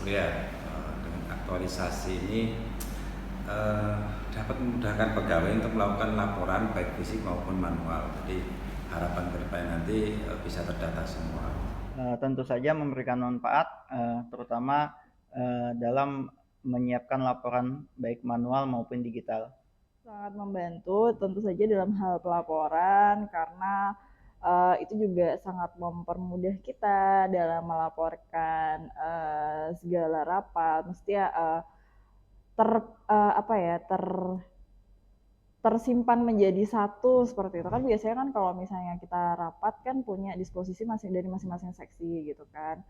Ya, dengan aktualisasi ini eh, dapat memudahkan pegawai untuk melakukan laporan baik fisik maupun manual. Jadi harapan ke depan nanti bisa terdata semua. Tentu saja memberikan manfaat, terutama dalam menyiapkan laporan baik manual maupun digital. Sangat membantu tentu saja dalam hal pelaporan karena itu juga sangat mempermudah kita dalam melaporkan segala rapat, mesti ya ter apa ya tersimpan menjadi satu seperti itu kan. Biasanya kan kalau misalnya kita rapat kan punya disposisi masing dari masing-masing seksi gitu kan.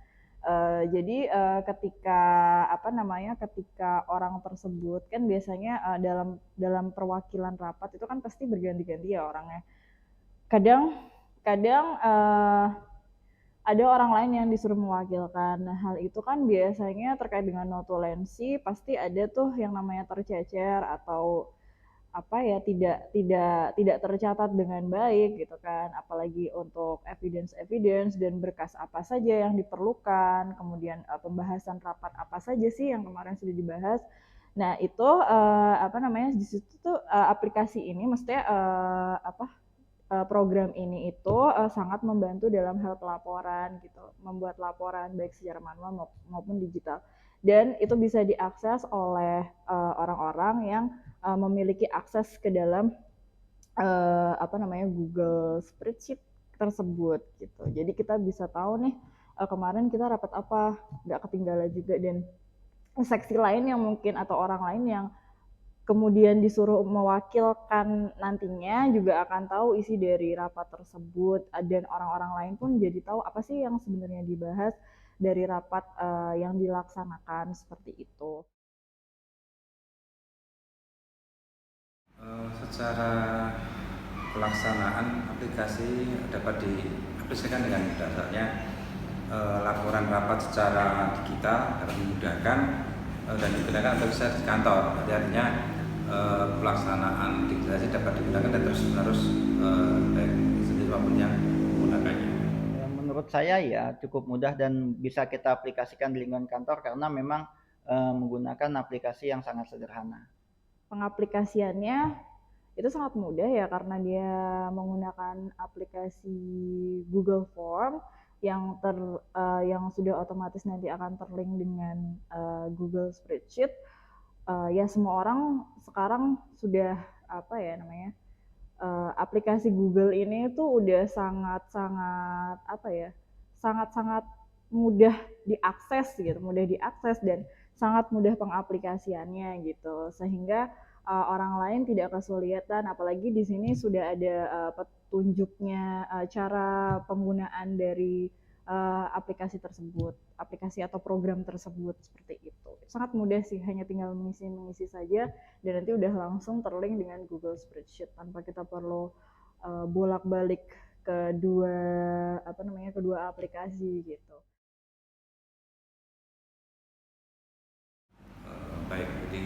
Jadi ketika apa namanya ketika orang tersebut kan biasanya dalam dalam perwakilan rapat itu kan pasti berganti-ganti ya orangnya. Kadang kadang ada orang lain yang disuruh mewakilkan. Nah, hal itu kan biasanya terkait dengan notulensi pasti ada tuh yang namanya tercecer atau apa ya tidak tercatat dengan baik gitu kan, apalagi untuk evidence dan berkas apa saja yang diperlukan, kemudian pembahasan rapat apa saja sih yang kemarin sudah dibahas. Nah itu apa namanya di situ tuh aplikasi ini mestinya apa program ini itu sangat membantu dalam hal pelaporan gitu, membuat laporan baik secara manual maupun digital. Dan itu bisa diakses oleh orang-orang yang memiliki akses ke dalam apa namanya Google Spreadsheet tersebut gitu. Jadi kita bisa tahu nih kemarin kita rapat apa, nggak ketinggalan juga. Dan seksi lain yang mungkin atau orang lain yang kemudian disuruh mewakilkan nantinya juga akan tahu isi dari rapat tersebut, dan orang-orang lain pun jadi tahu apa sih yang sebenarnya dibahas dari rapat yang dilaksanakan seperti itu. Secara pelaksanaan aplikasi dapat diaplikasikan dengan dasarnya laporan rapat secara digital dapat memudahkan dan digunakan atau bisa di kantor. Jadi artinya pelaksanaan digitalisasi dapat digunakan dan terus menerus baik sendiri maupun yang menggunakannya. Menurut saya ya cukup mudah dan bisa kita aplikasikan di lingkungan kantor karena memang menggunakan aplikasi yang sangat sederhana. Pengaplikasiannya itu sangat mudah ya karena dia menggunakan aplikasi Google Form yang sudah otomatis nanti akan terlink dengan Google Spreadsheet. Ya semua orang sekarang sudah apa ya namanya aplikasi Google ini tuh udah sangat-sangat apa ya sangat-sangat mudah diakses dan sangat mudah pengaplikasiannya gitu, sehingga orang lain tidak kesulitan, apalagi di sini sudah ada petunjuknya cara penggunaan dari aplikasi atau program tersebut seperti itu. Sangat mudah sih, hanya tinggal mengisi saja dan nanti udah langsung terlink dengan Google Spreadsheet tanpa kita perlu bolak-balik kedua kedua aplikasi gitu. Baik, jadi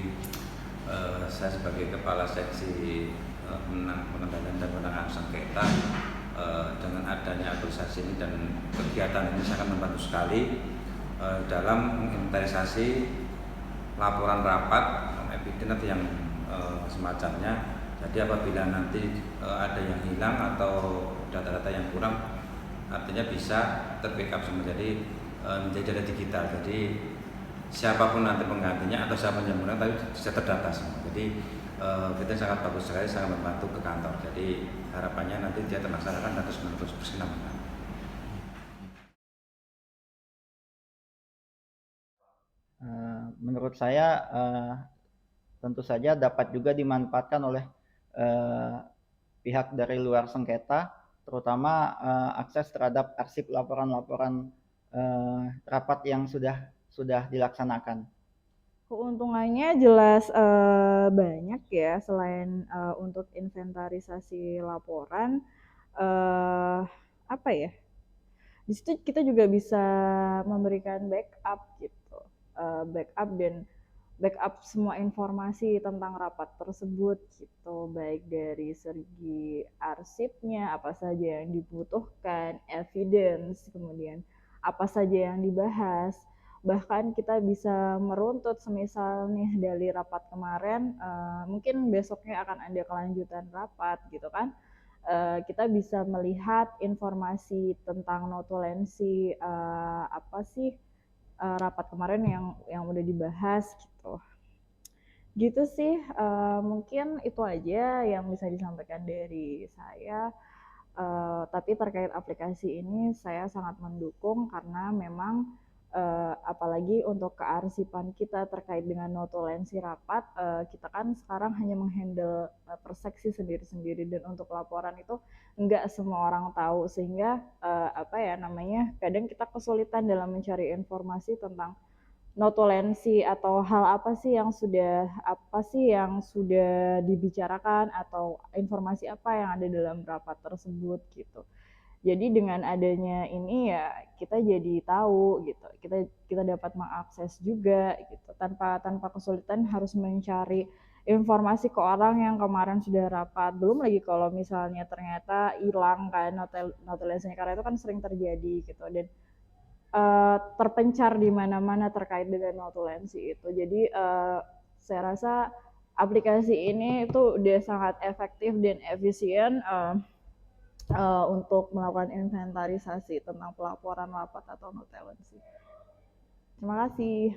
saya sebagai kepala seksi pengendalian dan penanganan sengketa dengan adanya aktualisasi ini dan kegiatan ini sangat membantu sekali dalam menginventarisasi laporan rapat, evidence atau yang semacamnya. Jadi apabila nanti ada yang hilang atau data-data yang kurang, artinya bisa terbackup semua menjadi data digital. Jadi siapapun nanti penggantinya atau siapa yang menggunakan tapi bisa terdata semua. Jadi kita sangat bagus sekali, sangat membantu ke kantor. Jadi harapannya nanti dia terlaksanakan dan terus menerus berkesinambungan. Menurut saya tentu saja dapat juga dimanfaatkan oleh eh, pihak dari luar sengketa, terutama akses terhadap arsip laporan-laporan rapat yang sudah dilaksanakan. Keuntungannya jelas banyak ya, selain untuk inventarisasi laporan, eh, apa ya? Di situ kita juga bisa memberikan backup gitu, backup dan backup semua informasi tentang rapat tersebut gitu, baik dari segi arsipnya apa saja yang dibutuhkan, evidence, kemudian apa saja yang dibahas, bahkan kita bisa meruntut semisal nih dari rapat kemarin, mungkin besoknya akan ada kelanjutan rapat gitu kan. Kita bisa melihat informasi tentang notulensi, apa sih rapat kemarin yang udah dibahas gitu. Gitu sih, mungkin itu aja yang bisa disampaikan dari saya. Tapi terkait aplikasi ini saya sangat mendukung karena memang apalagi untuk kearsipan kita terkait dengan notulensi rapat, kita kan sekarang hanya menghandle per seksi sendiri-sendiri dan untuk laporan itu nggak semua orang tahu sehingga apa ya namanya kadang kita kesulitan dalam mencari informasi tentang notulensi atau hal apa sih yang sudah dibicarakan atau informasi apa yang ada dalam rapat tersebut gitu. Jadi dengan adanya ini ya kita jadi tahu gitu. Kita dapat mengakses juga gitu tanpa kesulitan harus mencari informasi ke orang yang kemarin sudah rapat. Belum lagi kalau misalnya ternyata hilang kan notulensinya karena itu kan sering terjadi gitu dan terpencar di mana-mana terkait dengan notulensi itu. Jadi saya rasa aplikasi ini itu udah sangat efektif dan efisien untuk melakukan inventarisasi tentang pelaporan rapat atau notulensi. Terima kasih.